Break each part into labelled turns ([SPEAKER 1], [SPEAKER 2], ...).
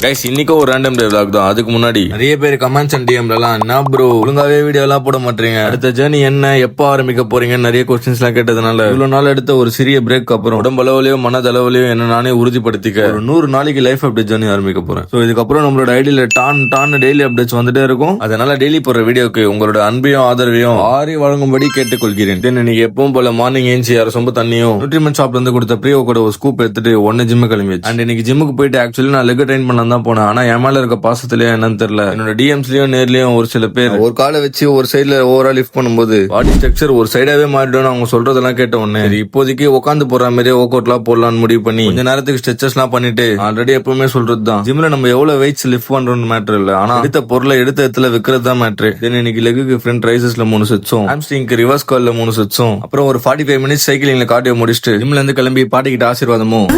[SPEAKER 1] Guys இன்னைக்கு ஒரு random day vlog தான். அதுக்கு முன்னாடி நிறைய பேர் கமெண்ட்ஸ் அண்ட் டிஎம்லாம் என்ன ப்ரோ ஒழுங்காவே வீடியோ எல்லாம் போட மாட்டீங்க, அடுத்த ஜேர்னி என்ன, எப்ப ஆரம்பிக்க போறீங்க, நிறைய கொஸ்டின்ஸ் எல்லாம் கேட்டதுனால இவ்வளவு நாள் எடுத்த ஒரு சிறிய பிரேக் அப்புறம் உடம்பளவுலயோ மனதளவுலயோ என்ன நானே உறுதிப்படுத்திக்க ஒரு 100 நாளைக்கு லைஃப் அப்டேட் ஜேர்னி ஆரம்பிக்க போறேன். சோ இதுக்கப்புறம் நம்மளோட ஐடியில டான் டெய்லி அப்டேட்ஸ் வந்துட்டே இருக்கும். அதனால டெய்லி போற வீடியோக்கு உங்களோட அன்பையும் ஆதரவையும் ஆறி வழங்கும்படி கேட்டுக்கொள்கிறேன். இன்னைக்கு எப்பவும் போல மார்னிங் ஏஞ்சி யாரும் சொம்ப தண்ணியும் நியூட்ரிமெண்ட் ஷாப்ல இருந்து கொடுத்த ப்ரீயோ கூட ஒரு ஸ்கூப் எடுத்துட்டு உடனே ஜிம்மு கிளம்பி. அண்ட் இன்னைக்கு ஜிம்முக்கு போயிட்டு ஆக்சுவலி நான் லெக் ட்ரெயின் பண்ண தான் போனேன். ஆனா என் மேல இருக்க பாசத்திலயோ என்னன்னு தெரியல, என்னோட டிஎம்ஸ்லயும் நேர்லயும் ஒரு சில பேர் ஒரு காலை வச்சு ஒரு சைடுல ஓவரா லிஃப்ட் பண்ணும்போது பாடி ஸ்ட்ரக்சர் ஒரு சைடாவே மாறிடும். அவங்க சொல்றதெல்லாம் கேட்ட உடனே இப்போதைக்கு உட்காந்து போற மாதிரி ஒர்க் அவுட் எல்லாம் போடலாம்னு முடிவு பண்ணி கொஞ்ச நேரத்துக்கு ஸ்ட்ரெச்சஸ் எல்லாம் பண்ணிட்டு ஆல்ரெடி எப்பவுமே சொல்றது தான், ஜிம்ல நம்ம எவ்வளவு வெயிட்ஸ் லிஃப்ட் பண்றோம்னு மேட்டர் இல்ல, ஆனா எடுத்த பொருளை எடுத்த இடத்துல விக்கிறது தான் மேட்ரு. இன்னைக்கு லெக்குக்கு ஃப்ரண்ட் ரைசஸ்ல 3 செட்ஸும் ஹாம்ஸ்ட்ரிங்க்கு ரிவர்ஸ் கால்ல 3 செட்ஸும் அப்புறம் ஒரு 45 மினிட்ஸ் சைக்கிளிங்ல கார்டியோ முடிச்சுட்டு ஜிம்ல இருந்து கிளம்பி பாட்டிக்கிட்ட ஆசீர்வாதமும்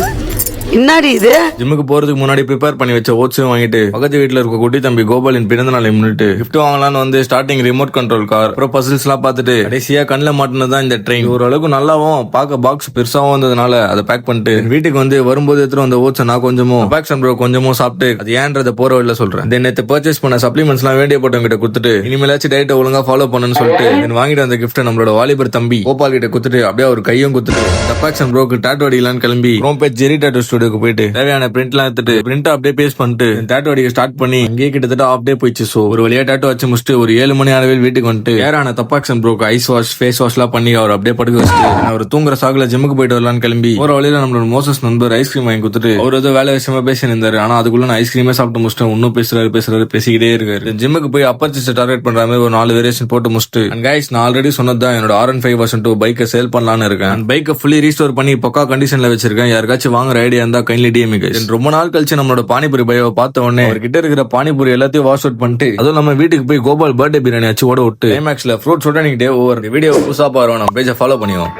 [SPEAKER 2] என்னடி இது
[SPEAKER 1] ஜிம்முக்கு போறதுக்கு முன்னாடி ப்ரிப்பேர் பண்ணி வச்ச ஓட்ஸும் வாங்கிட்டு பக்கத்து வீட்டுல இருக்க குட்டி தம்பி கோபாலின் பிறந்த நாளை முன்னிட்டு கிஃப்ட் வாங்கலாம்னு வந்து ஸ்டார்டிங் ரிமோட் கண்ட்ரோல் கார் அப்புறம் பசில்ஸ் எல்லாம் பார்த்துட்டு கடைசியா கண்ணில் மாட்டினதான் இந்த ட்ரெயின். ஓரளவுக்கு நல்லாவும் பார்க்க பாக்ஸ் பெருசாவும் வந்ததுனால அதை பேக் பண்ணிட்டு வீட்டுக்கு வந்து வரும்போது எடுத்துட்டு வந்த ஓட்ஸ் நான் கொஞ்சமும் பேக்ஸ் ப்ரோ கொஞ்சமும் சாப்பிட்டு அது ஏன்றத போற வழியில சொல்றேன். நேற்று பர்ச்சேஸ் பண்ண சப்ளிமெண்ட்ஸ் எல்லாம் வேண்டிய போட்டவங்க கிட்ட கொடுத்துட்டு இனிமேலாச்சும் டயட்டை ஒழுங்கா ஃபாலோ பண்ணுன்னு சொல்லிட்டு வாங்கிட்டு வந்த கிஃப்ட் நம்மளோட வாலிபர் தம்பி கோபால் கிட்ட குத்துட்டு அப்படியே ஒரு கையும் குத்துட்டு பேக்ஸ் ப்ரோக்கு டாட்டோ அடிக்கலான்னு கிளம்பி ரோம்பேட் ஜெரி டாட்டோ ஸ்டுடியோக்கு போயிட்டு தேவையான பிரிண்ட்லாம் எடுத்துட்டு பிரிண்ட் அப்படியே பேஸ்ட் பண்ணிட்டு டாட்டோ அடிக்க ஸ்டார்ட் பண்ணி அங்கேயே கிட்டத்தட்ட ஆஃப் டே போயிடுச்சு. சோ ஒரு வழியா டாட்டோ வச்சு முடிச்சுட்டு ஒரு 7 மணி அளவில் வீட்டுக்கு வந்துட்டு ஏரான தப்பாக்சன் ப்ரோக்கு ஐஸ் வாஷ் ஃபேஸ் வாஷ் எல்லாம் பண்ணி அவர் அப்படியே படுக்க வச்சுட்டு அவர் தூங்குற சாகுல ஜிம்முக்கு போயிட்டு வரலான்னு கிளம்பி ஒரு வழியில நம்மளோட மோசஸ் நண்பர் ஐஸ்கிரீம் வாங்கி கொடுத்துட்டு அவர் ஏதோ வேலை விஷயமா பேசியிருந்தாரு. ஆனா அதுக்குள்ள நான் ஐஸ்கிரீமே சாப்பிட்டு முடிச்சிட்டேன். இன்னும் பேசுறாரு பேசிக்கிட்டே இருக்காரு. ஜிம்முக்கு போய் அப்பர் செஸ்ட் டார்கெட் பண்ற மாதிரி ஒரு 4 வேரியேஷன் போட்டு முடிச்சுட்டு அண்ட் கைஸ் நான் ஆல்ரெடி சொன்னதான் என்னோட R15 version 2 பைக்கை சேல் பண்ணலான்னு இருக்கேன். அண்ட் பைக்கை ஃபுல்லி ரீஸ்டோர் பண்ணி பக்கா கண்டிஷன்ல வச்சிருக்கேன். யாருக்காச்சும் வாங்குற ஐடியா இருந்தா கைண்ட்லி டிஎம் கைஸ். ரொம்ப நாள் கழிச்சு நம்மளோட பானிபூரி பையோ பார்த்த உடனே அவர்கிட்ட இருக்கிற பானிபூரி எல்லாத்தையும் வாஷ் அவுட் பண்ணிட்டு அதுவும் நம்ம வீட்டுக்கு போய் கோபால் பர்த்டே பிரியாணி ஆச்சு ஓட விட்டு கிளைமேக்ஸ்ல ஃப்ரூட்ஸோட நீங்க டே ஓவர் வீடியோ புதுசா பாருவோம். நம்ம பேஜை ஃபாலோ பண்ணிவோம்.